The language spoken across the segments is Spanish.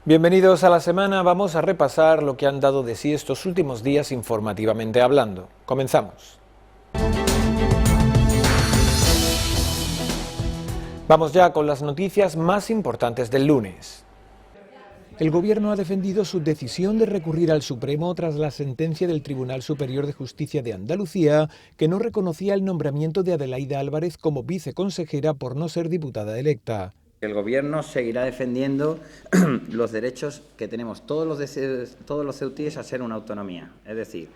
Bienvenidos a la semana, vamos a repasar lo que han dado de sí estos últimos días informativamente hablando. Comenzamos. Vamos ya con las noticias más importantes del lunes. El Gobierno ha defendido su decisión de recurrir al Supremo tras la sentencia del Tribunal Superior de Justicia de Andalucía, que no reconocía el nombramiento de Adelaida Álvarez como viceconsejera por no ser diputada electa. El Gobierno seguirá defendiendo los derechos que tenemos todos los ceutíes a ser una autonomía. Es decir,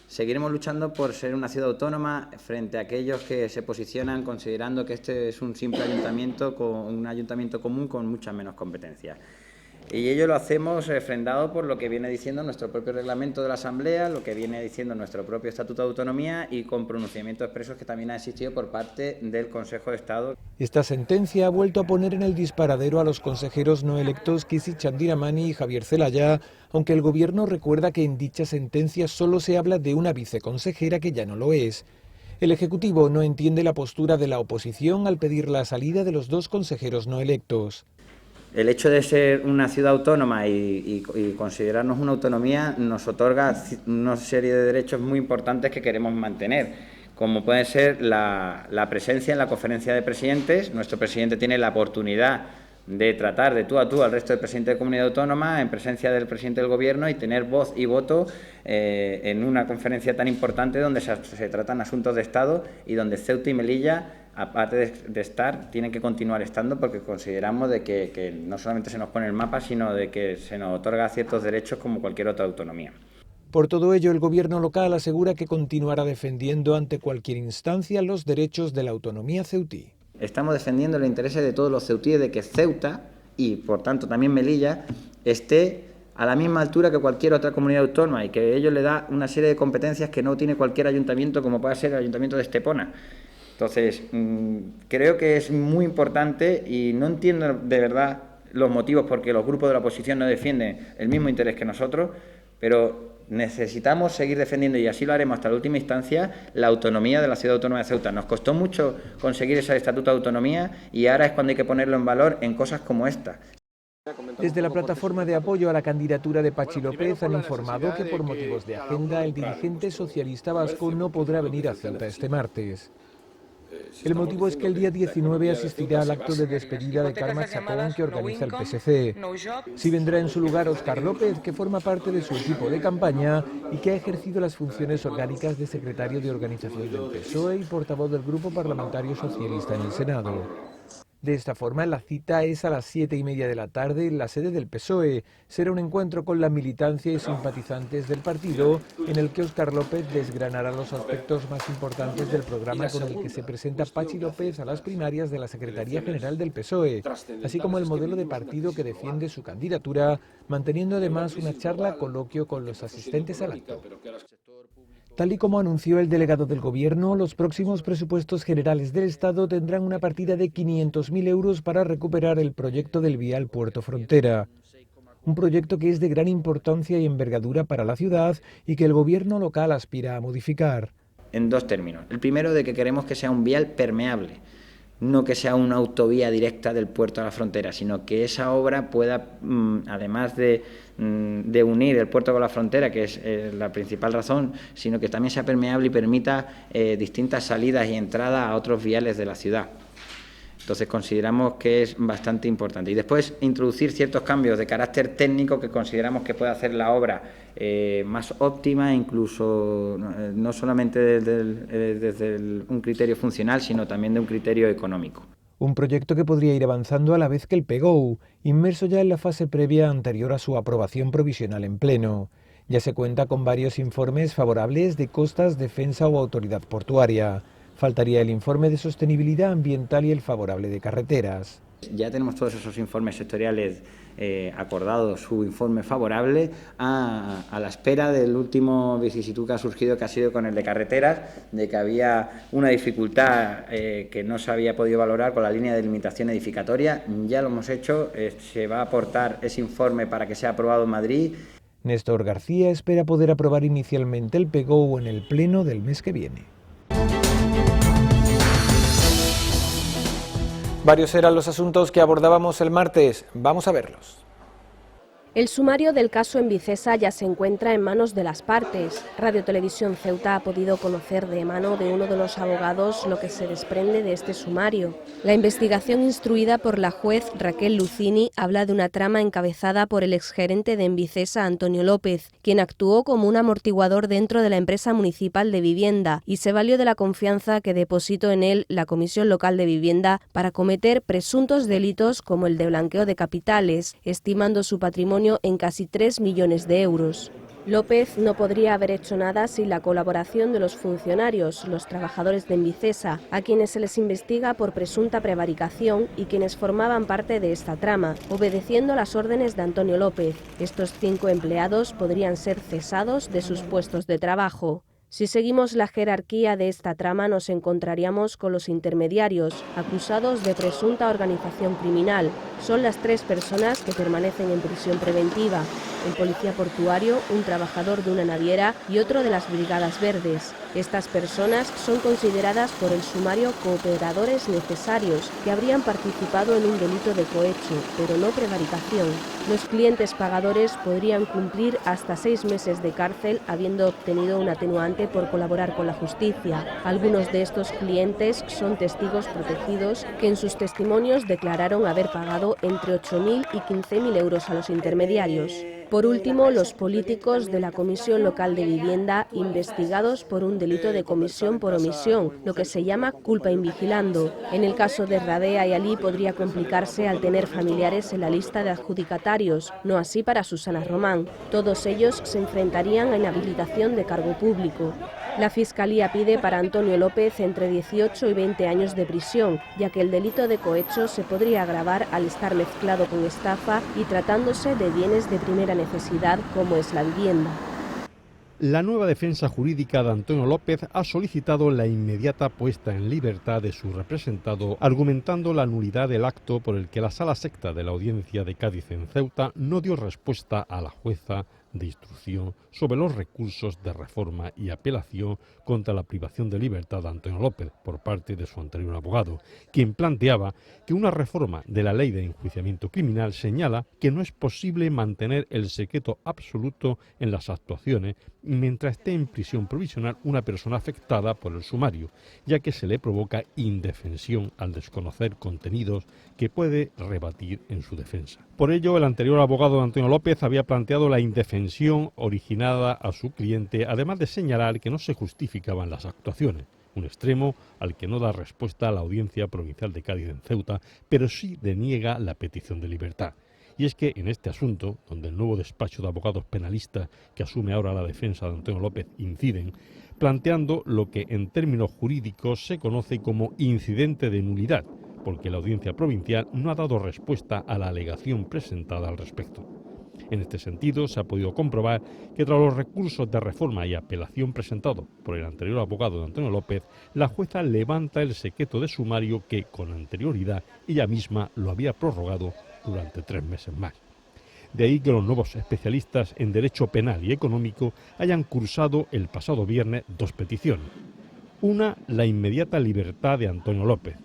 seguiremos luchando por ser una ciudad autónoma frente a aquellos que se posicionan considerando que este es un simple ayuntamiento, un ayuntamiento común con muchas menos competencias. Y ello lo hacemos refrendado por lo que viene diciendo nuestro propio reglamento de la Asamblea, lo que viene diciendo nuestro propio Estatuto de Autonomía y con pronunciamientos expresos que también ha existido por parte del Consejo de Estado. Esta sentencia ha vuelto a poner en el disparadero a los consejeros no electos Kisi Chandiramani y Javier Zelaya, aunque el Gobierno recuerda que en dicha sentencia solo se habla de una viceconsejera que ya no lo es. El Ejecutivo no entiende la postura de la oposición al pedir la salida de los dos consejeros no electos. El hecho de ser una ciudad autónoma y considerarnos una autonomía nos otorga una serie de derechos muy importantes que queremos mantener, como puede ser la presencia en la conferencia de presidentes. Nuestro presidente tiene la oportunidad de tratar de tú a tú al resto de presidentes de comunidad autónoma en presencia del presidente del Gobierno y tener voz y voto en una conferencia tan importante donde se tratan asuntos de Estado y donde Ceuta y Melilla, aparte de estar, tienen que continuar estando porque consideramos de que no solamente se nos pone el mapa, sino de que se nos otorga ciertos derechos como cualquier otra autonomía. Por todo ello, el Gobierno local asegura que continuará defendiendo ante cualquier instancia los derechos de la autonomía ceutí. Estamos defendiendo los intereses de todos los ceutíes de que Ceuta y, por tanto, también Melilla esté a la misma altura que cualquier otra comunidad autónoma y que ello le da una serie de competencias que no tiene cualquier ayuntamiento, como puede ser el Ayuntamiento de Estepona. Entonces, creo que es muy importante y no entiendo de verdad los motivos por que los grupos de la oposición no defienden el mismo interés que nosotros, pero necesitamos seguir defendiendo, y así lo haremos hasta la última instancia, la autonomía de la Ciudad Autónoma de Ceuta. Nos costó mucho conseguir ese estatuto de autonomía y ahora es cuando hay que ponerlo en valor en cosas como esta. Desde la plataforma de apoyo a la candidatura de Pachi López han informado que por motivos de agenda el dirigente socialista vasco no podrá venir a Ceuta este martes. El motivo es que el día 19 asistirá al acto de despedida de Carme Chacón que organiza el PSC. Sí vendrá en su lugar Óscar López, que forma parte de su equipo de campaña y que ha ejercido las funciones orgánicas de secretario de organización del PSOE y portavoz del Grupo Parlamentario Socialista en el Senado. De esta forma, la cita es a las 7:30 de la tarde en la sede del PSOE. Será un encuentro con la militancia y simpatizantes del partido, en el que Óscar López desgranará los aspectos más importantes del programa con el que se presenta Pachi López a las primarias de la Secretaría General del PSOE, así como el modelo de partido que defiende su candidatura, manteniendo además una charla coloquio con los asistentes al acto. Tal y como anunció el delegado del Gobierno, los próximos presupuestos generales del Estado tendrán una partida de 500.000 euros para recuperar el proyecto del vial Puerto Frontera. Un proyecto que es de gran importancia y envergadura para la ciudad y que el Gobierno local aspira a modificar. En dos términos. El primero, de que queremos que sea un vial permeable, no que sea una autovía directa del puerto a la frontera, sino que esa obra pueda, además de unir el puerto con la frontera, que es la principal razón, sino que también sea permeable y permita distintas salidas y entradas a otros viales de la ciudad. Entonces consideramos que es bastante importante. Y después introducir ciertos cambios de carácter técnico que consideramos que puede hacer la obra más óptima, incluso no solamente desde un criterio funcional, sino también de un criterio económico. Un proyecto que podría ir avanzando a la vez que el PGOU, inmerso ya en la fase previa anterior a su aprobación provisional en pleno. Ya se cuenta con varios informes favorables de Costas, Defensa o Autoridad Portuaria. Faltaría el informe de sostenibilidad ambiental y el favorable de carreteras. Ya tenemos todos esos informes sectoriales acordados, su informe favorable, a la espera del último vicisitud que ha surgido, que ha sido con el de carreteras, de que había una dificultad que no se había podido valorar con la línea de limitación edificatoria. Ya lo hemos hecho, se va a aportar ese informe para que sea aprobado en Madrid. Néstor García espera poder aprobar inicialmente el PGOU en el pleno del mes que viene. Varios eran los asuntos que abordábamos el martes. Vamos a verlos. El sumario del caso en Vicesa ya se encuentra en manos de las partes. Radio Televisión Ceuta ha podido conocer de mano de uno de los abogados lo que se desprende de este sumario. La investigación instruida por la juez Raquel Lucini habla de una trama encabezada por el exgerente de Envicesa, Antonio López, quien actuó como un amortiguador dentro de la empresa municipal de vivienda y se valió de la confianza que depositó en él la Comisión Local de Vivienda para cometer presuntos delitos como el de blanqueo de capitales, estimando su patrimonio en casi 3 millones de euros. López no podría haber hecho nada sin la colaboración de los funcionarios, los trabajadores de Envicesa, a quienes se les investiga por presunta prevaricación y quienes formaban parte de esta trama, obedeciendo las órdenes de Antonio López. Estos 5 empleados podrían ser cesados de sus puestos de trabajo. Si seguimos la jerarquía de esta trama, nos encontraríamos con los intermediarios, acusados de presunta organización criminal. Son las 3 personas que permanecen en prisión preventiva: el policía portuario, un trabajador de una naviera y otro de las Brigadas Verdes. Estas personas son consideradas por el sumario cooperadores necesarios que habrían participado en un delito de cohecho, pero no prevaricación. Los clientes pagadores podrían cumplir hasta 6 meses de cárcel habiendo obtenido un atenuante por colaborar con la justicia. Algunos de estos clientes son testigos protegidos que en sus testimonios declararon haber pagado entre 8.000 y 15.000 euros a los intermediarios. Por último, los políticos de la Comisión Local de Vivienda investigados por un delito de comisión por omisión, lo que se llama culpa invigilando. En el caso de Radea y Alí podría complicarse al tener familiares en la lista de adjudicatarios, no así para Susana Román. Todos ellos se enfrentarían a inhabilitación de cargo público. La Fiscalía pide para Antonio López entre 18 y 20 años de prisión, ya que el delito de cohecho se podría agravar al estar mezclado con estafa y tratándose de bienes de primera necesidad como es la vivienda. La nueva defensa jurídica de Antonio López ha solicitado la inmediata puesta en libertad de su representado, argumentando la nulidad del acto por el que la Sala Sexta de la Audiencia de Cádiz en Ceuta no dio respuesta a la jueza de instrucción sobre los recursos de reforma y apelación contra la privación de libertad de Antonio López por parte de su anterior abogado, quien planteaba que una reforma de la ley de enjuiciamiento criminal señala que no es posible mantener el secreto absoluto en las actuaciones mientras esté en prisión provisional una persona afectada por el sumario, ya que se le provoca indefensión al desconocer contenidos que puede rebatir en su defensa. Por ello, el anterior abogado de Antonio López había planteado la indefensión originada a su cliente, además de señalar que no se justificaban las actuaciones, un extremo al que no da respuesta la Audiencia Provincial de Cádiz en Ceuta, pero sí deniega la petición de libertad. Y es que en este asunto, donde el nuevo despacho de abogados penalistas que asume ahora la defensa de Antonio López inciden, planteando lo que en términos jurídicos se conoce como incidente de nulidad, porque la Audiencia Provincial no ha dado respuesta a la alegación presentada al respecto. En este sentido, se ha podido comprobar que tras los recursos de reforma y apelación presentados por el anterior abogado de Antonio López, la jueza levanta el secreto de sumario que, con anterioridad, ella misma lo había prorrogado durante 3 meses más. De ahí que los nuevos especialistas en derecho penal y económico hayan cursado el pasado viernes 2 peticiones. Una, la inmediata libertad de Antonio López,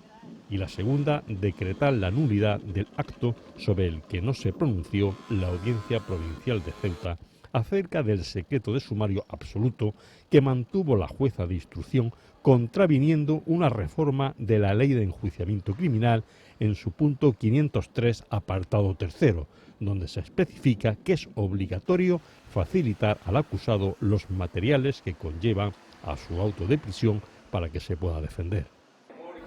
y la segunda, decretar la nulidad del acto sobre el que no se pronunció la Audiencia Provincial de Ceuta acerca del secreto de sumario absoluto que mantuvo la jueza de instrucción, contraviniendo una reforma de la Ley de Enjuiciamiento Criminal en su punto 503, apartado 3º, donde se especifica que es obligatorio facilitar al acusado los materiales que conllevan a su auto de prisión para que se pueda defender.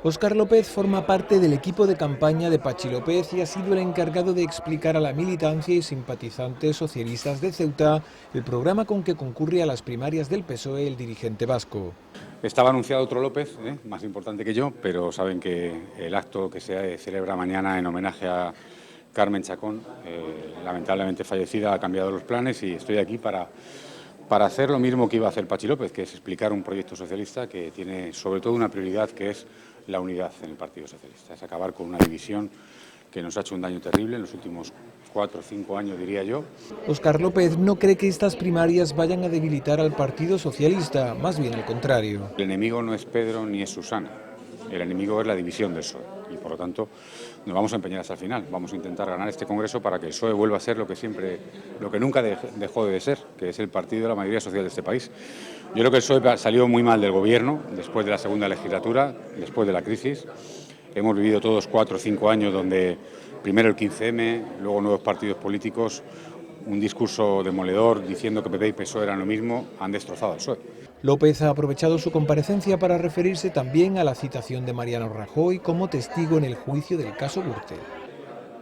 Óscar López forma parte del equipo de campaña de Pachi López y ha sido el encargado de explicar a la militancia y simpatizantes socialistas de Ceuta el programa con que concurre a las primarias del PSOE el dirigente vasco. Estaba anunciado otro López, más importante que yo, pero saben que el acto que se celebra mañana en homenaje a Carmen Chacón, lamentablemente fallecida, ha cambiado los planes y estoy aquí para hacer lo mismo que iba a hacer Pachi López, que es explicar un proyecto socialista que tiene sobre todo una prioridad, que es la unidad en el Partido Socialista. Es acabar con una división que nos ha hecho un daño terrible en los últimos 4 o 5 años, diría yo. Óscar López no cree que estas primarias vayan a debilitar al Partido Socialista, más bien al contrario. El enemigo no es Pedro ni es Susana, el enemigo es la división del PSOE. Y por Por lo tanto, nos vamos a empeñar hasta el final. Vamos a intentar ganar este Congreso para que el PSOE vuelva a ser lo que nunca dejó de ser, que es el partido de la mayoría social de este país. Yo creo que el PSOE salió muy mal del gobierno después de la segunda legislatura, después de la crisis. Hemos vivido todos 4 o 5 años donde primero el 15M, luego nuevos partidos políticos, un discurso demoledor diciendo que PP y PSOE eran lo mismo, han destrozado al PSOE. López ha aprovechado su comparecencia para referirse también a la citación de Mariano Rajoy como testigo en el juicio del caso Gürtel.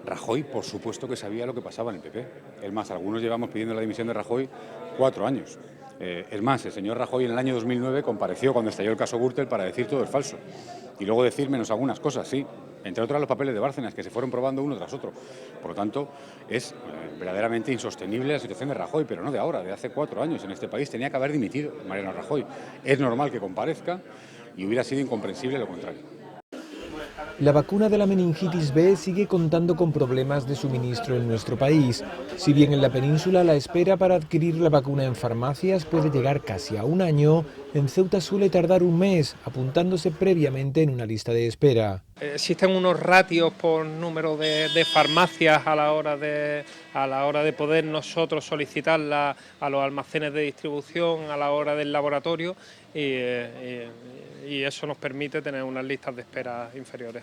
Rajoy, por supuesto que sabía lo que pasaba en el PP. Es más, algunos llevamos pidiendo la dimisión de Rajoy 4 años. Es más, el señor Rajoy en el año 2009 compareció cuando estalló el caso Gürtel para decir todo es falso. Y luego decir menos algunas cosas, sí. Entre otras los papeles de Bárcenas, que se fueron probando uno tras otro. Por lo tanto, es verdaderamente insostenible la situación de Rajoy, pero no de ahora, de hace 4 años en este país. Tenía que haber dimitido Mariano Rajoy. Es normal que comparezca y hubiera sido incomprensible lo contrario. La vacuna de la meningitis B sigue contando con problemas de suministro en nuestro país. Si bien en la península la espera para adquirir la vacuna en farmacias puede llegar casi a 1 año, en Ceuta suele tardar 1 mes, apuntándose previamente en una lista de espera. Existen unos ratios por número de farmacias a la hora de poder nosotros solicitarla a los almacenes de distribución, a la hora del laboratorio y eso nos permite tener unas listas de espera inferiores.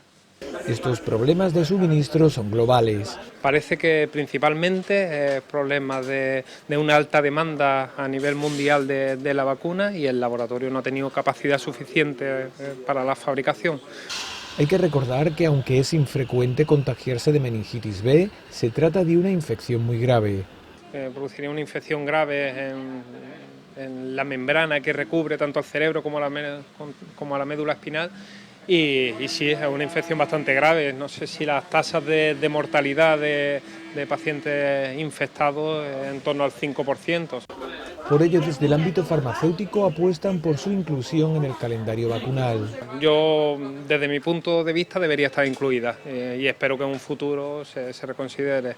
Estos problemas de suministro son globales. Parece que principalmente es problema de una alta demanda a nivel mundial de la vacuna y el laboratorio no ha tenido capacidad suficiente para la fabricación. Hay que recordar que aunque es infrecuente contagiarse de meningitis B, se trata de una infección muy grave. Produciría una infección grave en la membrana que recubre tanto al cerebro como a la médula espinal y sí, es una infección bastante grave. No sé si las tasas de mortalidad de pacientes infectados en torno al 5%. Por ello, desde el ámbito farmacéutico apuestan por su inclusión en el calendario vacunal. Yo, desde mi punto de vista, debería estar incluida y espero que en un futuro se reconsidere.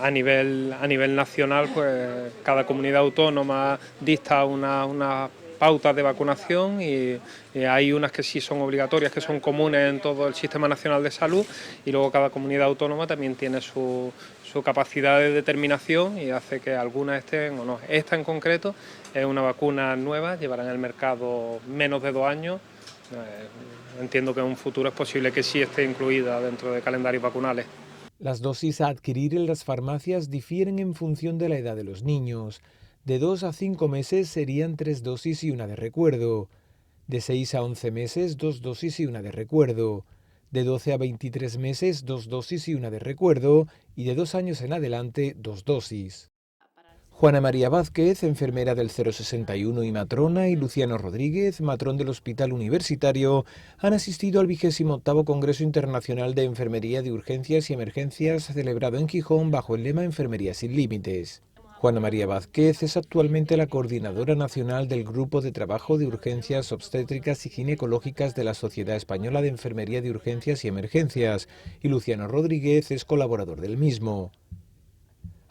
A nivel nacional, pues cada comunidad autónoma dicta una pautas de vacunación y hay unas que sí son obligatorias, que son comunes en todo el Sistema Nacional de Salud y luego cada comunidad autónoma también tiene su capacidad de determinación y hace que algunas estén o no. Esta en concreto es una vacuna nueva, llevará en el mercado menos de 2 años. Entiendo que en un futuro es posible que sí esté incluida dentro de calendarios vacunales. Las dosis a adquirir en las farmacias difieren en función de la edad de los niños. De 2 a 5 meses serían 3 dosis y una de recuerdo. De 6 a 11 meses, 2 dosis y una de recuerdo. De 12 a 23 meses, 2 dosis y una de recuerdo. Y de 2 años en adelante, 2 dosis. Juana María Vázquez, enfermera del 061 y matrona, y Luciano Rodríguez, matrón del Hospital Universitario, han asistido al 28º Congreso Internacional de Enfermería de Urgencias y Emergencias celebrado en Gijón bajo el lema Enfermería sin Límites. Juana María Vázquez es actualmente la coordinadora nacional del Grupo de Trabajo de Urgencias Obstétricas y Ginecológicas de la Sociedad Española de Enfermería de Urgencias y Emergencias, y Luciano Rodríguez es colaborador del mismo.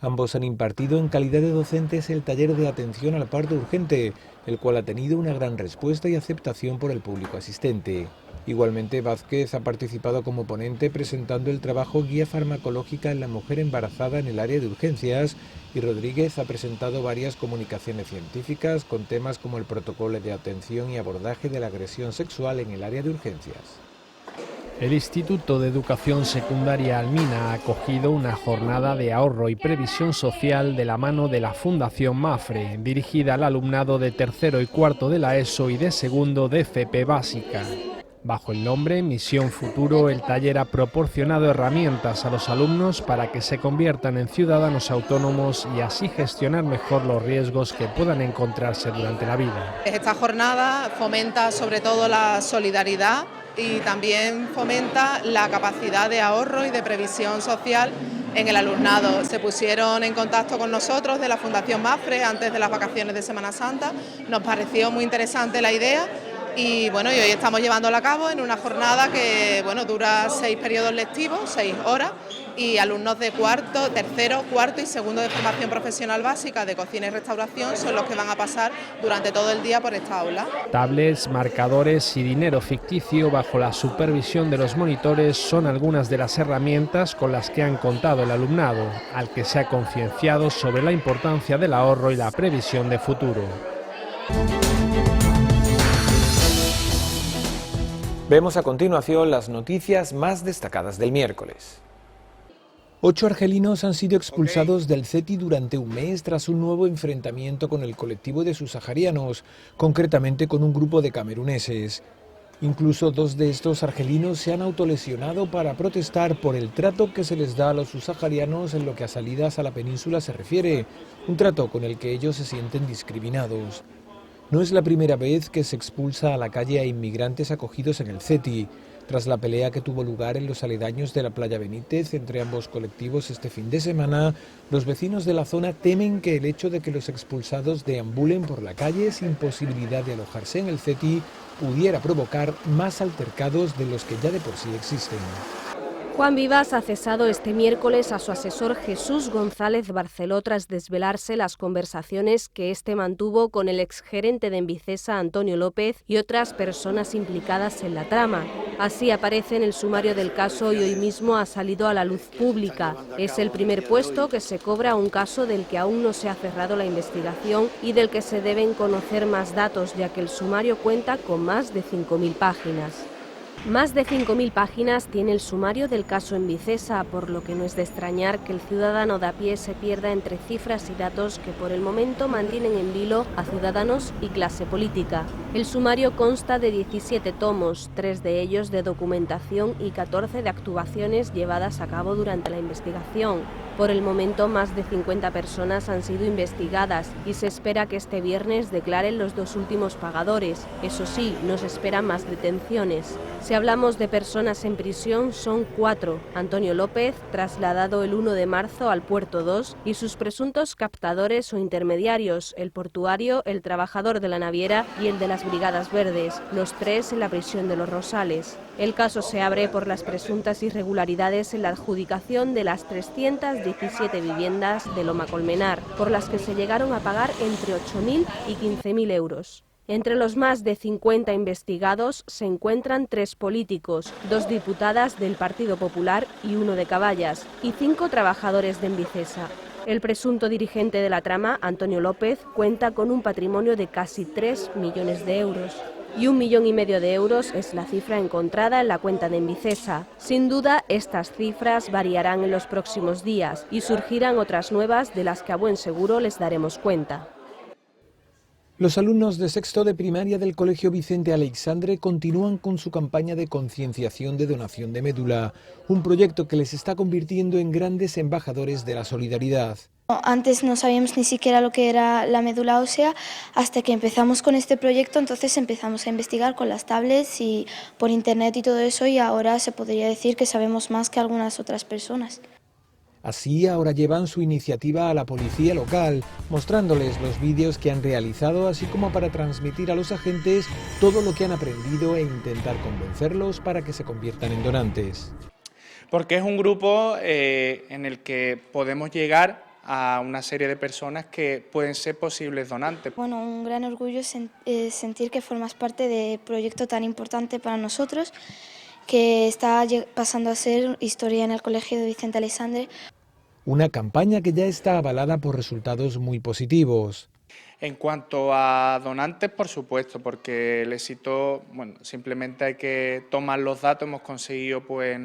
Ambos han impartido en calidad de docentes el taller de atención al parto urgente, el cual ha tenido una gran respuesta y aceptación por el público asistente. Igualmente, Vázquez ha participado como ponente presentando el trabajo Guía Farmacológica en la Mujer Embarazada en el área de urgencias y Rodríguez ha presentado varias comunicaciones científicas con temas como el protocolo de atención y abordaje de la agresión sexual en el área de urgencias. El Instituto de Educación Secundaria Almina ha acogido una jornada de ahorro y previsión social de la mano de la Fundación Mafre, dirigida al alumnado de 3º y 4º de la ESO y de 2º de FP Básica. Bajo el nombre Misión Futuro, el taller ha proporcionado herramientas a los alumnos para que se conviertan en ciudadanos autónomos y así gestionar mejor los riesgos que puedan encontrarse durante la vida. Esta jornada fomenta sobre todo la solidaridad y también fomenta la capacidad de ahorro y de previsión social en el alumnado. Se pusieron en contacto con nosotros de la Fundación Mafre antes de las vacaciones de Semana Santa. Nos pareció muy interesante la idea Y bueno, y hoy estamos llevándola a cabo en una jornada que dura 6 periodos lectivos, 6 horas, y alumnos de cuarto, tercero, cuarto y segundo de formación profesional básica de cocina y restauración son los que van a pasar durante todo el día por esta aula. Tablets, marcadores y dinero ficticio bajo la supervisión de los monitores son algunas de las herramientas con las que han contado el alumnado, al que se ha concienciado sobre la importancia del ahorro y la previsión de futuro. Vemos a continuación las noticias más destacadas del miércoles. 8 argelinos han sido expulsados del CETI durante un mes tras un nuevo enfrentamiento con el colectivo de subsaharianos, concretamente con un grupo de cameruneses. Incluso 2 de estos argelinos se han autolesionado para protestar por el trato que se les da a los subsaharianos en lo que a salidas a la península se refiere, un trato con el que ellos se sienten discriminados. No es la primera vez que se expulsa a la calle a inmigrantes acogidos en el CETI. Tras la pelea que tuvo lugar en los aledaños de la playa Benítez entre ambos colectivos este fin de semana, los vecinos de la zona temen que el hecho de que los expulsados deambulen por la calle sin posibilidad de alojarse en el CETI pudiera provocar más altercados de los que ya de por sí existen. Juan Vivas ha cesado este miércoles a su asesor Jesús González Barceló tras desvelarse las conversaciones que éste mantuvo con el exgerente de Envicesa, Antonio López, y otras personas implicadas en la trama. Así aparece en el sumario del caso y hoy mismo ha salido a la luz pública. Es el primer puesto que se cobra a un caso del que aún no se ha cerrado la investigación y del que se deben conocer más datos, ya que el sumario cuenta con más de 5.000 páginas. Más de 5.000 páginas tiene el sumario del caso Envicesa, por lo que no es de extrañar que el ciudadano de a pie se pierda entre cifras y datos que por el momento mantienen en vilo a ciudadanos y clase política. El sumario consta de 17 tomos, 3 de ellos de documentación y 14 de actuaciones llevadas a cabo durante la investigación. Por el momento, más de 50 personas han sido investigadas y se espera que este viernes declaren los 2 últimos pagadores. Eso sí, no se esperan más detenciones. Si hablamos de personas en prisión, son 4. Antonio López, trasladado el 1 de marzo al Puerto 2, y sus presuntos captadores o intermediarios, el portuario, el trabajador de la naviera y el de las Brigadas Verdes, los 3 en la prisión de Los Rosales. El caso se abre por las presuntas irregularidades en la adjudicación de las 317 viviendas de Loma Colmenar, por las que se llegaron a pagar entre 8.000 y 15.000 euros. Entre los más de 50 investigados se encuentran 3 políticos, 2 diputadas del Partido Popular y 1 de Caballas, y 5 trabajadores de Envicesa. El presunto dirigente de la trama, Antonio López, cuenta con un patrimonio de casi 3 millones de euros. Y 1,5 millones de euros es la cifra encontrada en la cuenta de Envicesa. Sin duda, estas cifras variarán en los próximos días y surgirán otras nuevas de las que a buen seguro les daremos cuenta. Los alumnos de sexto de primaria del Colegio Vicente Aleixandre continúan con su campaña de concienciación de donación de médula, un proyecto que les está convirtiendo en grandes embajadores de la solidaridad. Antes no sabíamos ni siquiera lo que era la médula ósea hasta que empezamos con este proyecto, entonces empezamos a investigar con las tablets y por internet y todo eso, y ahora se podría decir que sabemos más que algunas otras personas. Así ahora llevan su iniciativa a la policía local, mostrándoles los vídeos que han realizado, así como para transmitir a los agentes todo lo que han aprendido e intentar convencerlos para que se conviertan en donantes. Porque es un grupo en el que podemos llegar a una serie de personas que pueden ser posibles donantes. Bueno, un gran orgullo sentir que formas parte de un proyecto tan importante para nosotros, que está pasando a ser historia en el Colegio de Vicente Aleixandre. Una campaña que ya está avalada por resultados muy positivos. En cuanto a donantes, por supuesto, porque el éxito, simplemente hay que tomar los datos. Hemos conseguido pues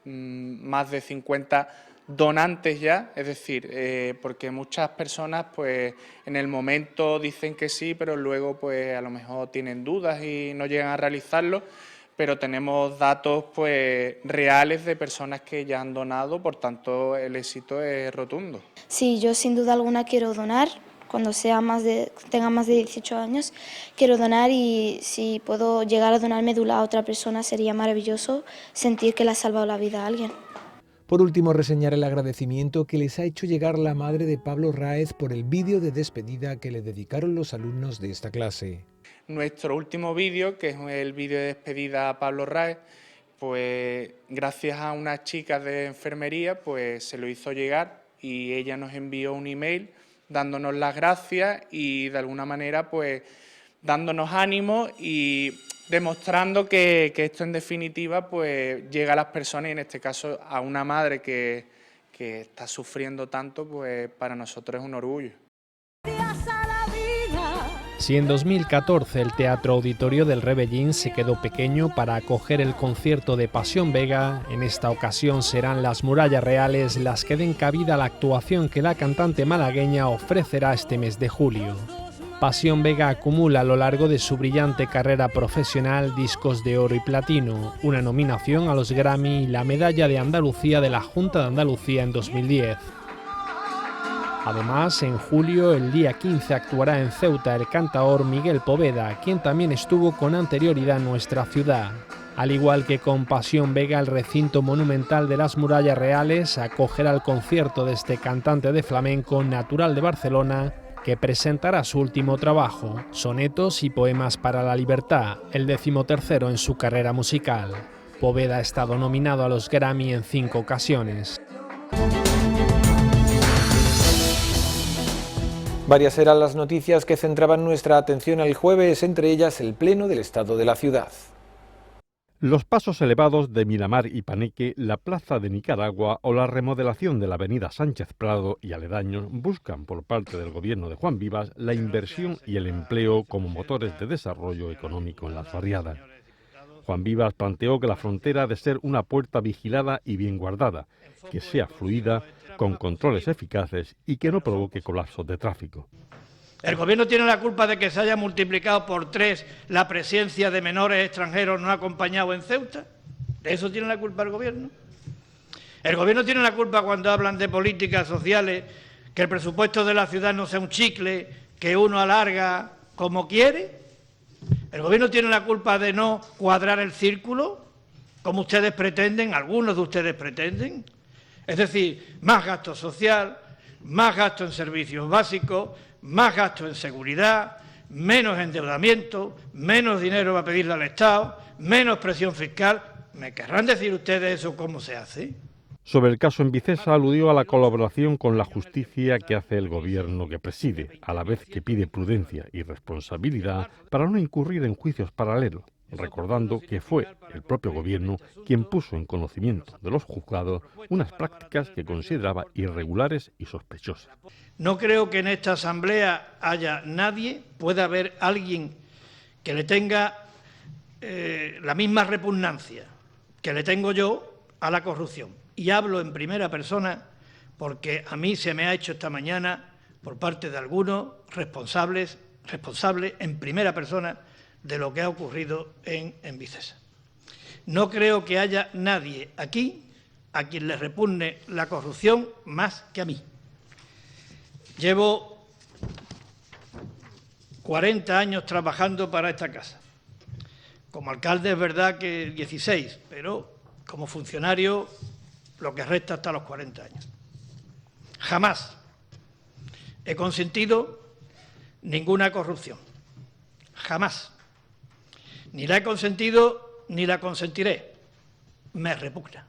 más de 50 donantes ya, es decir, porque muchas personas pues en el momento dicen que sí, pero luego pues a lo mejor tienen dudas y no llegan a realizarlo. Pero tenemos datos pues reales de personas que ya han donado, por tanto el éxito es rotundo. Sí, yo sin duda alguna quiero donar, cuando tenga más de 18 años, quiero donar, y si puedo llegar a donar médula a otra persona sería maravilloso sentir que le ha salvado la vida a alguien. Por último, reseñar el agradecimiento que les ha hecho llegar la madre de Pablo Ráez por el vídeo de despedida que le dedicaron los alumnos de esta clase. nuestro último vídeo, que es el vídeo de despedida a Pablo Rae, pues gracias a unas chicas de enfermería, pues se lo hizo llegar y ella nos envió un email dándonos las gracias y de alguna manera pues dándonos ánimo y demostrando que esto en definitiva pues llega a las personas y en este caso a una madre que está sufriendo tanto, pues para nosotros es un orgullo. Si en 2014 el Teatro Auditorio del Rebellín se quedó pequeño para acoger el concierto de Pasión Vega, en esta ocasión serán las Murallas Reales las que den cabida a la actuación que la cantante malagueña ofrecerá este mes de julio. Pasión Vega acumula a lo largo de su brillante carrera profesional discos de oro y platino, una nominación a los Grammy y la Medalla de Andalucía de la Junta de Andalucía en 2010. Además, en julio, el día 15, actuará en Ceuta el cantaor Miguel Poveda, quien también estuvo con anterioridad en nuestra ciudad. Al igual que con Pasión Vega, el recinto monumental de las Murallas Reales acogerá el concierto de este cantante de flamenco natural de Barcelona, que presentará su último trabajo, Sonetos y Poemas para la Libertad, el 13º en su carrera musical. Poveda ha estado nominado a los Grammy en 5 ocasiones. Varias eran las noticias que centraban nuestra atención el jueves, entre ellas el pleno del estado de la ciudad. Los pasos elevados de Miramar y Paneque, la Plaza de Nicaragua o la remodelación de la avenida Sánchez Prado y aledaños buscan por parte del gobierno de Juan Vivas la inversión y el empleo como motores de desarrollo económico en las barriadas. Juan Vivas planteó que la frontera ha de ser una puerta vigilada y bien guardada, que sea fluida, con controles eficaces y que no provoque colapsos de tráfico. ¿El gobierno tiene la culpa de que se haya multiplicado por 3 la presencia de menores extranjeros no acompañados en Ceuta? ¿De eso tiene la culpa el gobierno? ¿El gobierno tiene la culpa cuando hablan de políticas sociales, que el presupuesto de la ciudad no sea un chicle que uno alarga como quiere? ¿El gobierno tiene la culpa de no cuadrar el círculo, como ustedes pretenden, algunos de ustedes pretenden? Es decir, más gasto social, más gasto en servicios básicos, más gasto en seguridad, menos endeudamiento, menos dinero va a pedirle al Estado, menos presión fiscal. ¿Me querrán decir ustedes eso cómo se hace? Sobre el caso en Vicesa aludió a la colaboración con la justicia que hace el gobierno que preside, a la vez que pide prudencia y responsabilidad para no incurrir en juicios paralelos, recordando que fue el propio gobierno quien puso en conocimiento de los juzgados unas prácticas que consideraba irregulares y sospechosas. No creo que en esta asamblea haya nadie, pueda haber alguien que le tenga la misma repugnancia que le tengo yo a la corrupción. Y hablo en primera persona porque a mí se me ha hecho esta mañana, por parte de algunos responsables en primera persona de lo que ha ocurrido en Vicesa. No creo que haya nadie aquí a quien le repugne la corrupción más que a mí. Llevo 40 años trabajando para esta casa. Como alcalde es verdad que 16, pero como funcionario lo que resta hasta los 40 años. Jamás he consentido ninguna corrupción. Jamás. Ni la he consentido ni la consentiré. Me repugna.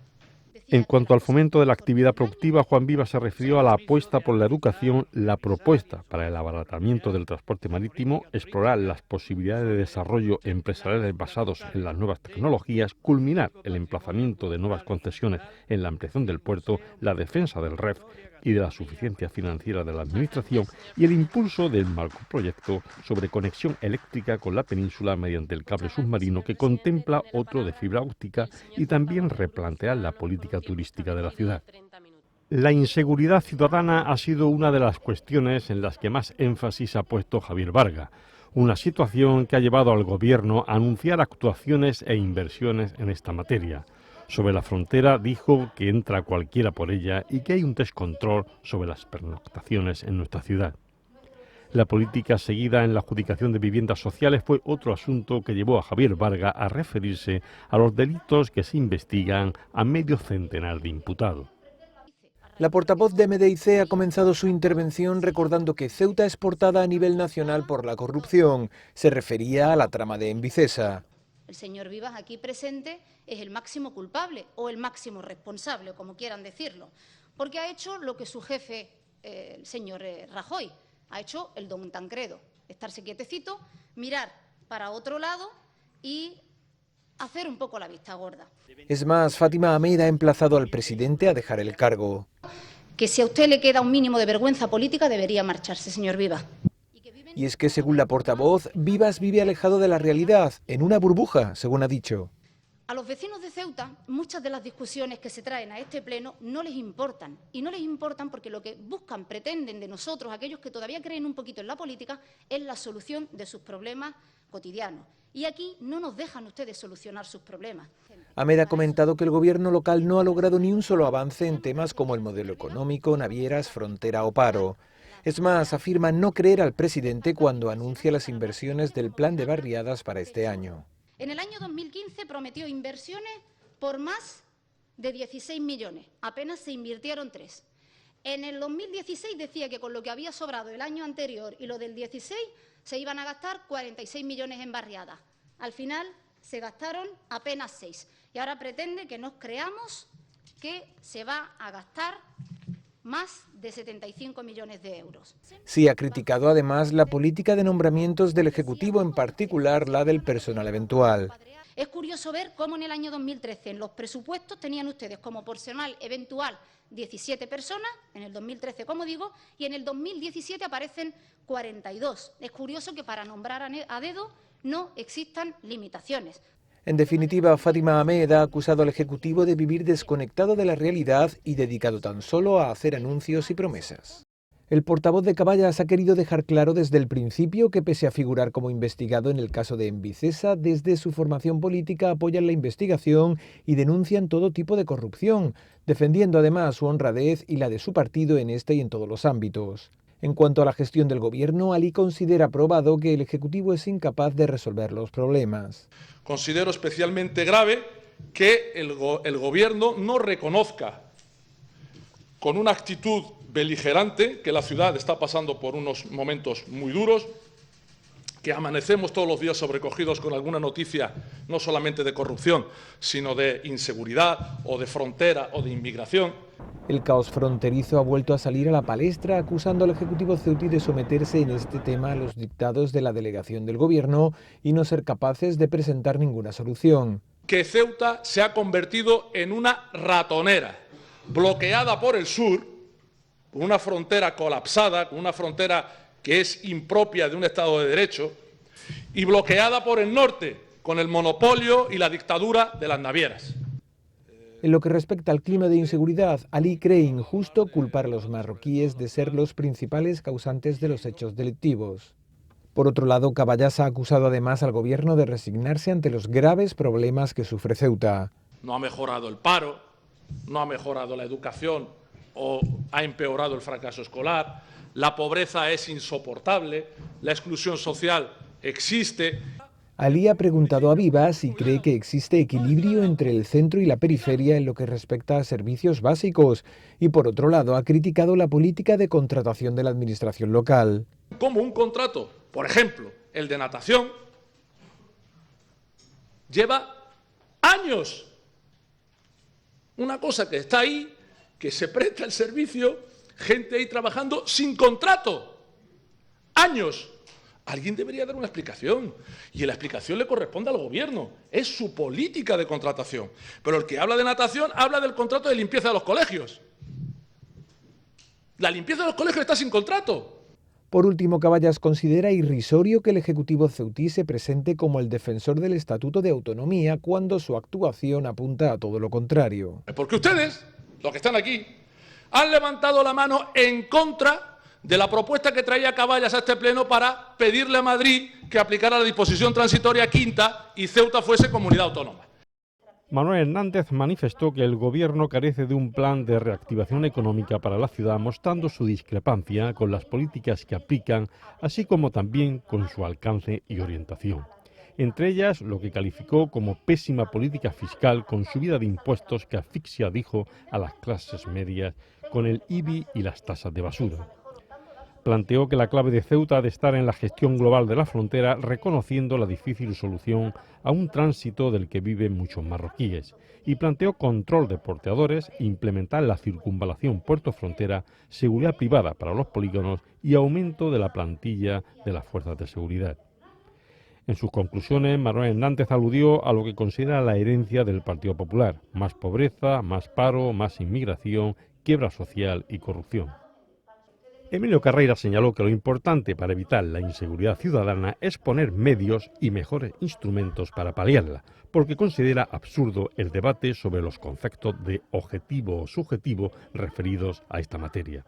En cuanto al fomento de la actividad productiva, Juan Vivas se refirió a la apuesta por la educación, la propuesta para el abaratamiento del transporte marítimo, explorar las posibilidades de desarrollo empresariales basados en las nuevas tecnologías, culminar el emplazamiento de nuevas concesiones en la ampliación del puerto, la defensa del REF y de la suficiencia financiera de la Administración y el impulso del macroproyecto sobre conexión eléctrica con la península mediante el cable submarino que contempla otro de fibra óptica y también replantear la política turística de la ciudad. La inseguridad ciudadana ha sido una de las cuestiones en las que más énfasis ha puesto Javier Varga, una situación que ha llevado al Gobierno a anunciar actuaciones e inversiones en esta materia. Sobre la frontera dijo que entra cualquiera por ella y que hay un descontrol sobre las pernoctaciones en nuestra ciudad. La política seguida en la adjudicación de viviendas sociales fue otro asunto que llevó a Javier Varga a referirse a los delitos que se investigan a medio centenar de imputados. La portavoz de MDIC ha comenzado su intervención recordando que Ceuta es portada a nivel nacional por la corrupción. Se refería a la trama de Embicesa. El señor Vivas aquí presente es el máximo culpable o el máximo responsable, o como quieran decirlo, porque ha hecho lo que su jefe, el señor Rajoy, ha hecho el don Tancredo, estarse quietecito, mirar para otro lado y hacer un poco la vista gorda. Es más, Fátima Ahmed ha emplazado al presidente a dejar el cargo. Que si a usted le queda un mínimo de vergüenza política, debería marcharse, señor Vivas. Y es que, según la portavoz, Vivas vive alejado de la realidad, en una burbuja, según ha dicho. A los vecinos de Ceuta, muchas de las discusiones que se traen a este pleno no les importan. Y no les importan porque lo que buscan, pretenden de nosotros, aquellos que todavía creen un poquito en la política, es la solución de sus problemas cotidianos. Y aquí no nos dejan ustedes solucionar sus problemas. Ahmed ha comentado que el gobierno local no ha logrado ni un solo avance en temas como el modelo económico, navieras, frontera o paro. Es más, afirma no creer al presidente cuando anuncia las inversiones del plan de barriadas para este año. En el año 2015 prometió inversiones por más de 16 millones, apenas se invirtieron 3. En el 2016 decía que con lo que había sobrado el año anterior y lo del 16 se iban a gastar 46 millones en barriadas. Al final se gastaron apenas 6 y ahora pretende que nos creamos que se va a gastar más de 75 millones de euros. Sí, ha criticado además la política de nombramientos del Ejecutivo, en particular la del personal eventual. Es curioso ver cómo en el año 2013 en los presupuestos tenían ustedes como personal eventual 17 personas, en el 2013 como digo, y en el 2017 aparecen 42. Es curioso que para nombrar a dedo no existan limitaciones. En definitiva, Fátima Ahmed ha acusado al Ejecutivo de vivir desconectado de la realidad y dedicado tan solo a hacer anuncios y promesas. El portavoz de Caballas ha querido dejar claro desde el principio que, pese a figurar como investigado en el caso de Embicesa, desde su formación política apoyan la investigación y denuncian todo tipo de corrupción, defendiendo además su honradez y la de su partido en este y en todos los ámbitos. En cuanto a la gestión del gobierno, Ali considera probado que el Ejecutivo es incapaz de resolver los problemas. Considero especialmente grave que el Gobierno no reconozca con una actitud beligerante que la ciudad está pasando por unos momentos muy duros, que amanecemos todos los días sobrecogidos con alguna noticia no solamente de corrupción, sino de inseguridad o de frontera o de inmigración. El caos fronterizo ha vuelto a salir a la palestra, acusando al Ejecutivo ceutí de someterse en este tema a los dictados de la delegación del Gobierno y no ser capaces de presentar ninguna solución. Que Ceuta se ha convertido en una ratonera, bloqueada por el sur, con una frontera colapsada, con una frontera que es impropia de un Estado de Derecho, y bloqueada por el norte, con el monopolio y la dictadura de las navieras. En lo que respecta al clima de inseguridad, Ali cree injusto culpar a los marroquíes de ser los principales causantes de los hechos delictivos. Por otro lado, Caballas ha acusado además al gobierno de resignarse ante los graves problemas que sufre Ceuta. No ha mejorado el paro, no ha mejorado la educación o ha empeorado el fracaso escolar, la pobreza es insoportable, la exclusión social existe. Ali ha preguntado a Vivas si cree que existe equilibrio entre el centro y la periferia en lo que respecta a servicios básicos y, por otro lado, ha criticado la política de contratación de la administración local. Como un contrato, por ejemplo, el de natación, lleva años. Una cosa que está ahí, que se presta el servicio, gente ahí trabajando sin contrato. Años. Alguien debería dar una explicación y la explicación le corresponde al Gobierno. Es su política de contratación. Pero el que habla de natación habla del contrato de limpieza de los colegios. La limpieza de los colegios está sin contrato. Por último, Caballas considera irrisorio que el Ejecutivo ceutí se presente como el defensor del Estatuto de Autonomía cuando su actuación apunta a todo lo contrario. Porque ustedes, los que están aquí, han levantado la mano en contra de la propuesta que traía Caballas a este pleno para pedirle a Madrid que aplicara la disposición transitoria quinta y Ceuta fuese comunidad autónoma. Manuel Hernández manifestó que el gobierno carece de un plan de reactivación económica para la ciudad, mostrando su discrepancia con las políticas que aplican, así como también con su alcance y orientación. Entre ellas, lo que calificó como pésima política fiscal con subida de impuestos que asfixia, dijo, a las clases medias con el IBI y las tasas de basura. Planteó que la clave de Ceuta ha de estar en la gestión global de la frontera, reconociendo la difícil solución a un tránsito del que viven muchos marroquíes, y planteó control de porteadores, implementar la circunvalación puerto-frontera, seguridad privada para los polígonos y aumento de la plantilla de las fuerzas de seguridad. En sus conclusiones, Manuel Hernández aludió a lo que considera la herencia del Partido Popular: más pobreza, más paro, más inmigración, quiebra social y corrupción. Emilio Carreira señaló que lo importante para evitar la inseguridad ciudadana es poner medios y mejores instrumentos para paliarla, porque considera absurdo el debate sobre los conceptos de objetivo o subjetivo referidos a esta materia.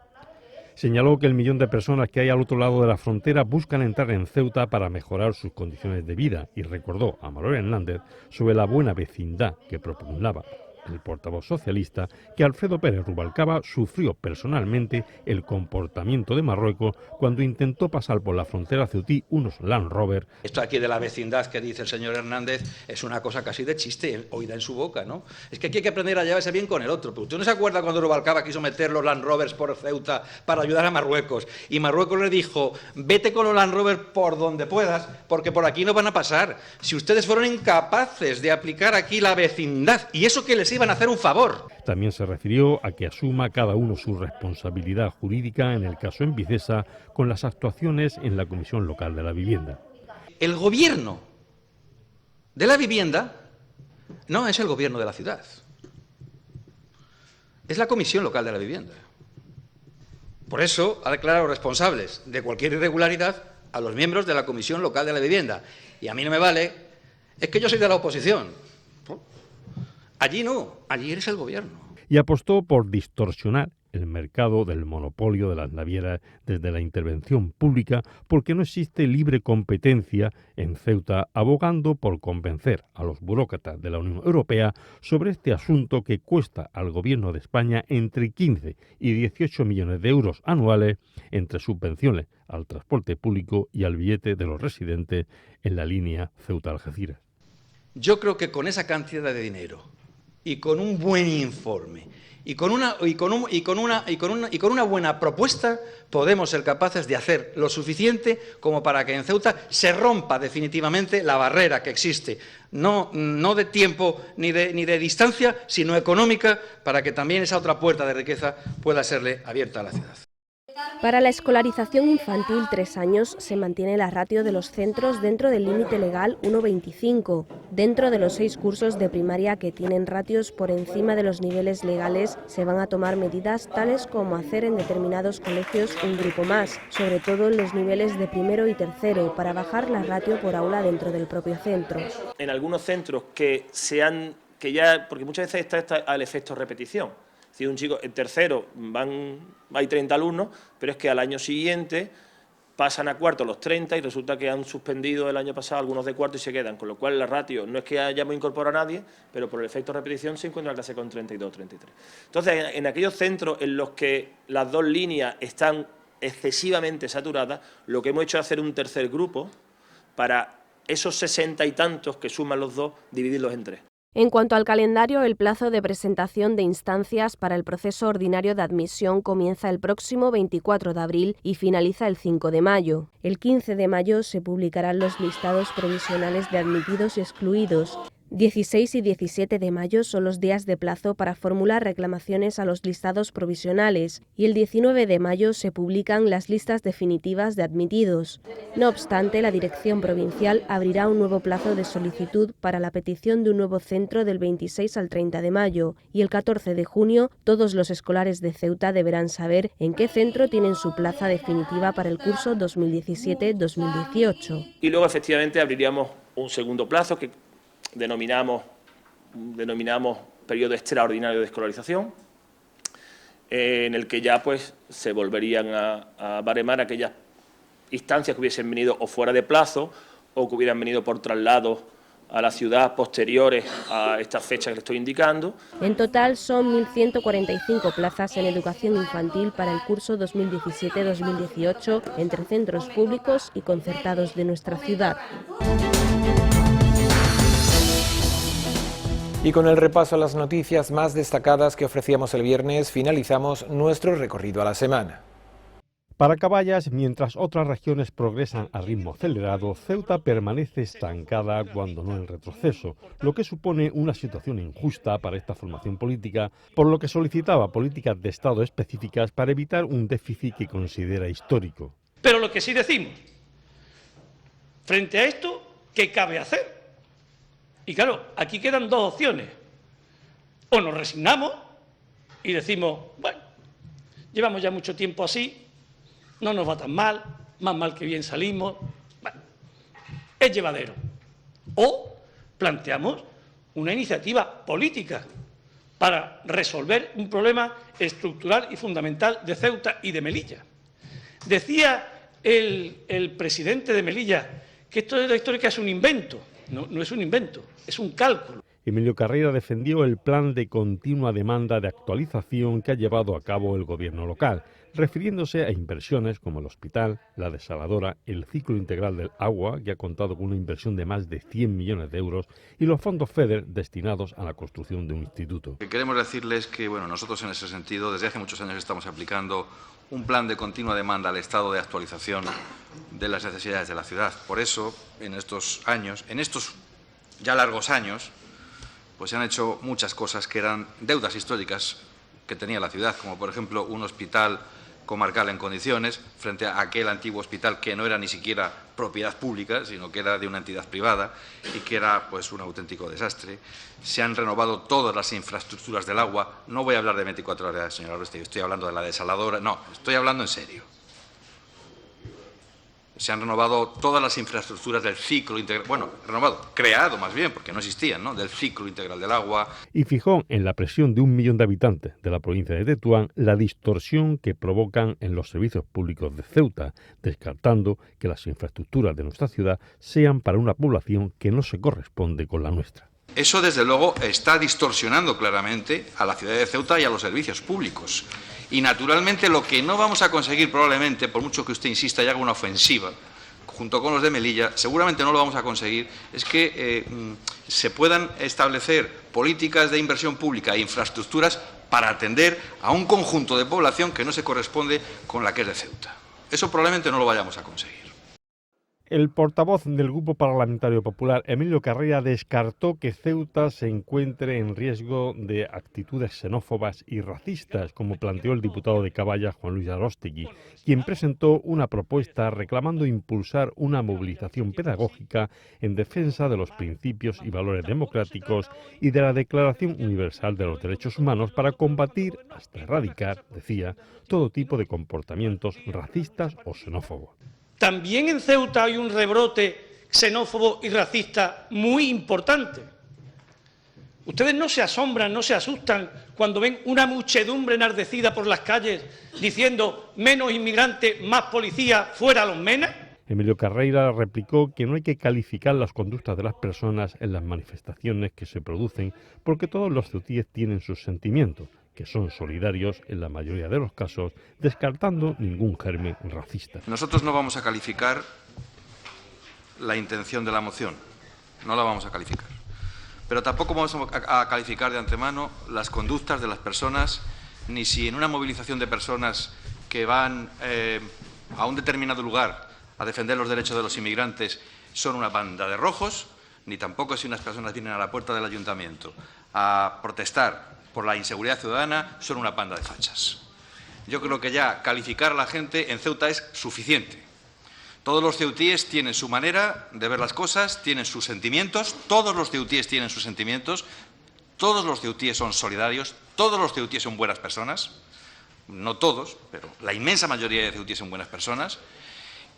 Señaló que el millón de personas que hay al otro lado de la frontera buscan entrar en Ceuta para mejorar sus condiciones de vida, y recordó a Manuel Hernández sobre la buena vecindad que propugnaba el portavoz socialista, que Alfredo Pérez Rubalcaba sufrió personalmente el comportamiento de Marruecos cuando intentó pasar por la frontera ceutí unos Land Rover. Esto aquí de la vecindad que dice el señor Hernández es una cosa casi de chiste, oída en su boca, ¿no? Es que aquí hay que aprender a llevarse bien con el otro. Pero ¿usted no se acuerda cuando Rubalcaba quiso meter los Land Rovers por Ceuta para ayudar a Marruecos? Y Marruecos le dijo: vete con los Land Rovers por donde puedas, porque por aquí no van a pasar. Si ustedes fueron incapaces de aplicar aquí la vecindad, y eso que les iban a hacer un favor. También se refirió a que asuma cada uno su responsabilidad jurídica en el caso Embicesa con las actuaciones en la Comisión Local de la Vivienda. El gobierno de la vivienda no es el gobierno de la ciudad. Es la Comisión Local de la Vivienda. Por eso ha declarado responsables de cualquier irregularidad a los miembros de la Comisión Local de la Vivienda. Y a mí no me vale, es que yo soy de la oposición. Allí no, allí eres el gobierno. Y apostó por distorsionar el mercado del monopolio de las navieras desde la intervención pública, porque no existe libre competencia en Ceuta, abogando por convencer a los burócratas de la Unión Europea sobre este asunto que cuesta al Gobierno de España entre 15 y 18 millones de euros anuales entre subvenciones al transporte público y al billete de los residentes en la línea Ceuta-Algeciras. Yo creo que con esa cantidad de dinero y con un buen informe y con una buena propuesta podemos ser capaces de hacer lo suficiente como para que en Ceuta se rompa definitivamente la barrera que existe, no de tiempo ni de distancia, sino económica, para que también esa otra puerta de riqueza pueda serle abierta a la ciudad. Para la escolarización infantil 3 años se mantiene la ratio de los centros dentro del límite legal 1,25. Dentro de los 6 cursos de primaria que tienen ratios por encima de los niveles legales se van a tomar medidas tales como hacer en determinados colegios un grupo más, sobre todo en los niveles de primero y tercero, para bajar la ratio por aula dentro del propio centro. En algunos centros porque muchas veces está al efecto repetición. Si un chico en tercero hay 30 alumnos, pero es que al año siguiente pasan a cuarto los 30 y resulta que han suspendido el año pasado algunos de cuarto y se quedan, con lo cual la ratio no es que hayamos incorporado a nadie, pero por el efecto repetición se encuentra la clase con 32, 33. Entonces, en aquellos centros en los que las dos líneas están excesivamente saturadas, lo que hemos hecho es hacer un tercer grupo para esos 60 y tantos que suman los dos, dividirlos en 3. En cuanto al calendario, el plazo de presentación de instancias para el proceso ordinario de admisión comienza el próximo 24 de abril y finaliza el 5 de mayo. El 15 de mayo se publicarán los listados provisionales de admitidos y excluidos. 16 y 17 de mayo son los días de plazo para formular reclamaciones a los listados provisionales y el 19 de mayo se publican las listas definitivas de admitidos. No obstante, la Dirección Provincial abrirá un nuevo plazo de solicitud para la petición de un nuevo centro del 26 al 30 de mayo y el 14 de junio todos los escolares de Ceuta deberán saber en qué centro tienen su plaza definitiva para el curso 2017-2018. Y luego efectivamente abriríamos un segundo plazo que denominamos periodo extraordinario de escolarización, en el que ya pues se volverían a baremar aquellas instancias que hubiesen venido o fuera de plazo o que hubieran venido por traslado a la ciudad posteriores a esta fecha que le estoy indicando. En total son 1.145 plazas en educación infantil para el curso 2017-2018 entre centros públicos y concertados de nuestra ciudad. Y con el repaso a las noticias más destacadas que ofrecíamos el viernes, finalizamos nuestro recorrido a la semana. Para Caballas, mientras otras regiones progresan a ritmo acelerado, Ceuta permanece estancada cuando no en retroceso, lo que supone una situación injusta para esta formación política, por lo que solicitaba políticas de Estado específicas para evitar un déficit que considera histórico. Pero lo que sí decimos, frente a esto, ¿qué cabe hacer? Y claro, aquí quedan dos opciones. O nos resignamos y decimos, bueno, llevamos ya mucho tiempo así, no nos va tan mal, más mal que bien salimos, bueno, es llevadero. O planteamos una iniciativa política para resolver un problema estructural y fundamental de Ceuta y de Melilla. Decía el presidente de Melilla que esto de la histórica es un invento. No es un invento, es un cálculo. Emilio Carreira defendió el plan de continua demanda de actualización que ha llevado a cabo el gobierno local, refiriéndose a inversiones como el hospital, la desaladora, el ciclo integral del agua, que ha contado con una inversión de más de 100 millones de euros, y los fondos FEDER destinados a la construcción de un instituto. Queremos decirles que nosotros en ese sentido, desde hace muchos años estamos aplicando un plan de continua demanda al estado de actualización de las necesidades de la ciudad. Por eso, en estos ya largos años, pues se han hecho muchas cosas que eran deudas históricas que tenía la ciudad, como por ejemplo un hospital comarcal en condiciones frente a aquel antiguo hospital que no era ni siquiera propiedad pública, sino que era de una entidad privada y que era pues un auténtico desastre. Se han renovado todas las infraestructuras del agua. No voy a hablar de 24 horas, señora Oreste, estoy hablando de la desaladora. No, estoy hablando en serio. Se han renovado todas las infraestructuras del ciclo integral, creado más bien, porque no existían, ¿no?, del ciclo integral del agua. Y fijó en la presión de 1 millón de habitantes de la provincia de Tetuán la distorsión que provocan en los servicios públicos de Ceuta, descartando que las infraestructuras de nuestra ciudad sean para una población que no se corresponde con la nuestra. Eso, desde luego, está distorsionando claramente a la ciudad de Ceuta y a los servicios públicos. Y, naturalmente, lo que no vamos a conseguir probablemente, por mucho que usted insista y haga una ofensiva, junto con los de Melilla, seguramente no lo vamos a conseguir, es que se puedan establecer políticas de inversión pública e infraestructuras para atender a un conjunto de población que no se corresponde con la que es de Ceuta. Eso probablemente no lo vayamos a conseguir. El portavoz del Grupo Parlamentario Popular, Emilio Carreira, descartó que Ceuta se encuentre en riesgo de actitudes xenófobas y racistas, como planteó el diputado de Caballas, Juan Luis Aróstegui, quien presentó una propuesta reclamando impulsar una movilización pedagógica en defensa de los principios y valores democráticos y de la Declaración Universal de los Derechos Humanos para combatir, hasta erradicar, decía, todo tipo de comportamientos racistas o xenófobos. También en Ceuta hay un rebrote xenófobo y racista muy importante. Ustedes no se asombran, no se asustan cuando ven una muchedumbre enardecida por las calles diciendo menos inmigrantes, más policía, fuera los menas. Emilio Carreira replicó que no hay que calificar las conductas de las personas en las manifestaciones que se producen porque todos los ceutíes tienen sus sentimientos, que son solidarios en la mayoría de los casos, descartando ningún germen racista. Nosotros no vamos a calificar la intención de la moción, no la vamos a calificar. Pero tampoco vamos a calificar de antemano las conductas de las personas, ni si en una movilización de personas que van a un determinado lugar a defender los derechos de los inmigrantes son una banda de rojos, ni tampoco si unas personas vienen a la puerta del ayuntamiento a protestar por la inseguridad ciudadana, son una panda de fachas. Yo creo que ya calificar a la gente en Ceuta es suficiente. Todos los ceutíes tienen su manera de ver las cosas, tienen sus sentimientos, todos los ceutíes tienen sus sentimientos, todos los ceutíes son solidarios, todos los ceutíes son buenas personas, no todos, pero la inmensa mayoría de ceutíes son buenas personas,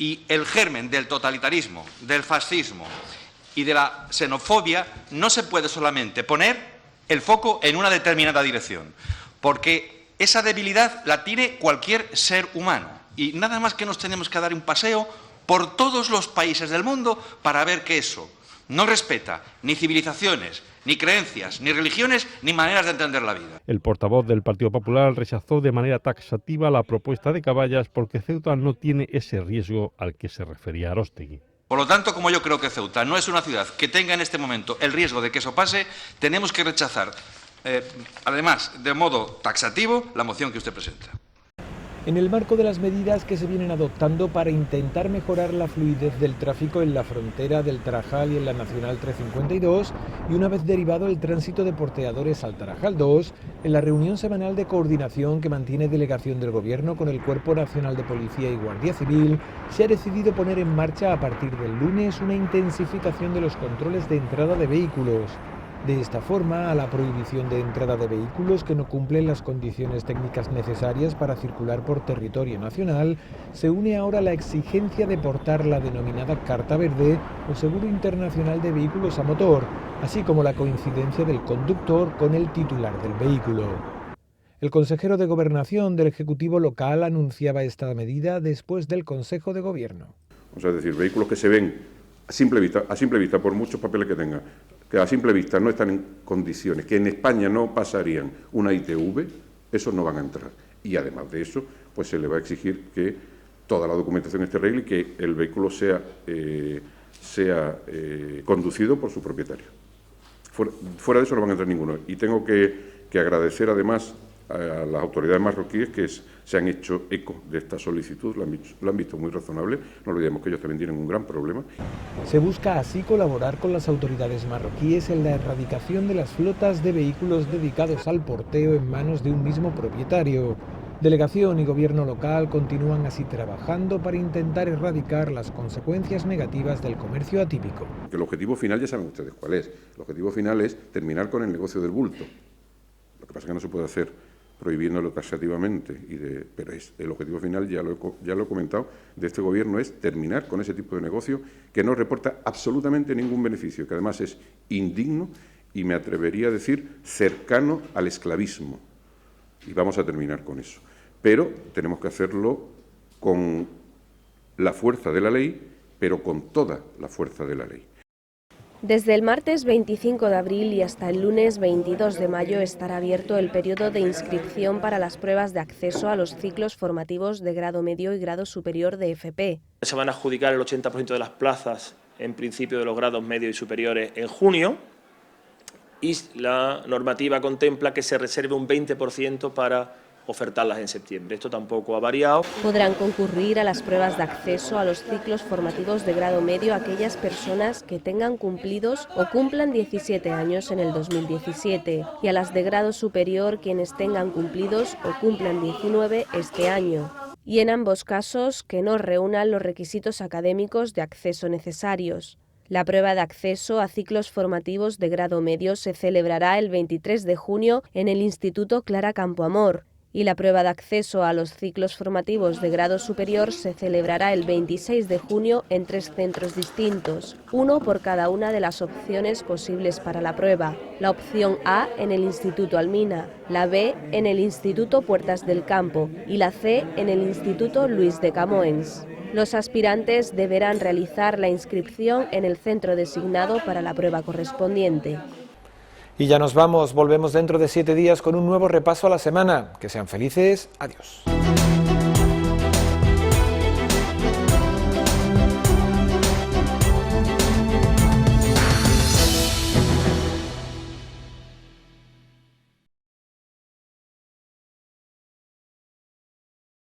y el germen del totalitarismo, del fascismo y de la xenofobia no se puede solamente poner el foco en una determinada dirección, porque esa debilidad la tiene cualquier ser humano y nada más que nos tenemos que dar un paseo por todos los países del mundo para ver que eso no respeta ni civilizaciones, ni creencias, ni religiones, ni maneras de entender la vida. El portavoz del Partido Popular rechazó de manera taxativa la propuesta de Caballas porque Ceuta no tiene ese riesgo al que se refería Aróstegui. Por lo tanto, como yo creo que Ceuta no es una ciudad que tenga en este momento el riesgo de que eso pase, tenemos que rechazar, además, de modo taxativo, la moción que usted presenta. En el marco de las medidas que se vienen adoptando para intentar mejorar la fluidez del tráfico en la frontera del Tarajal y en la Nacional 352, y una vez derivado el tránsito de porteadores al Tarajal 2, en la reunión semanal de coordinación que mantiene delegación del Gobierno con el Cuerpo Nacional de Policía y Guardia Civil, se ha decidido poner en marcha a partir del lunes una intensificación de los controles de entrada de vehículos. De esta forma, a la prohibición de entrada de vehículos que no cumplen las condiciones técnicas necesarias para circular por territorio nacional, se une ahora la exigencia de portar la denominada Carta Verde o Seguro Internacional de Vehículos a Motor, así como la coincidencia del conductor con el titular del vehículo. El consejero de Gobernación del Ejecutivo local anunciaba esta medida después del Consejo de Gobierno. O sea, es decir, vehículos que se ven a simple vista, por muchos papeles que tengan, que a simple vista no están en condiciones, que en España no pasarían una ITV, esos no van a entrar. Y además de eso, pues se le va a exigir que toda la documentación esté regla y que el vehículo sea conducido por su propietario. Fuera de eso no van a entrar ninguno. Y tengo que agradecer además a las autoridades marroquíes que se han hecho eco de esta solicitud, lo han visto muy razonable. No olvidemos que ellos también tienen un gran problema. Se busca así colaborar con las autoridades marroquíes en la erradicación de las flotas de vehículos dedicados al porteo en manos de un mismo propietario. Delegación y Gobierno local continúan así trabajando para intentar erradicar las consecuencias negativas del comercio atípico. El objetivo final ya saben ustedes cuál es. El objetivo final es terminar con el negocio del bulto. Lo que pasa es que no se puede hacer prohibiéndolo taxativamente, pero el objetivo final, ya lo he comentado, de este Gobierno es terminar con ese tipo de negocio que no reporta absolutamente ningún beneficio, que además es indigno y me atrevería a decir cercano al esclavismo. Y vamos a terminar con eso. Pero tenemos que hacerlo con la fuerza de la ley, pero con toda la fuerza de la ley. Desde el martes 25 de abril y hasta el lunes 22 de mayo estará abierto el periodo de inscripción para las pruebas de acceso a los ciclos formativos de grado medio y grado superior de FP. Se van a adjudicar el 80% de las plazas, en principio de los grados medios y superiores, en junio, y la normativa contempla que se reserve un 20% para ofertarlas en septiembre. Esto tampoco ha variado. Podrán concurrir a las pruebas de acceso a los ciclos formativos de grado medio aquellas personas que tengan cumplidos o cumplan 17 años en el 2017 y a las de grado superior quienes tengan cumplidos o cumplan 19 este año. Y en ambos casos que no reúnan los requisitos académicos de acceso necesarios. La prueba de acceso a ciclos formativos de grado medio se celebrará el 23 de junio en el Instituto Clara Campoamor y la prueba de acceso a los ciclos formativos de grado superior se celebrará el 26 de junio en 3 centros distintos, uno por cada una de las opciones posibles para la prueba. La opción A en el Instituto Almina, la B en el Instituto Puertas del Campo y la C en el Instituto Luis de Camoens. Los aspirantes deberán realizar la inscripción en el centro designado para la prueba correspondiente. Y ya nos vamos, volvemos dentro de 7 días con un nuevo repaso a la semana. Que sean felices, adiós.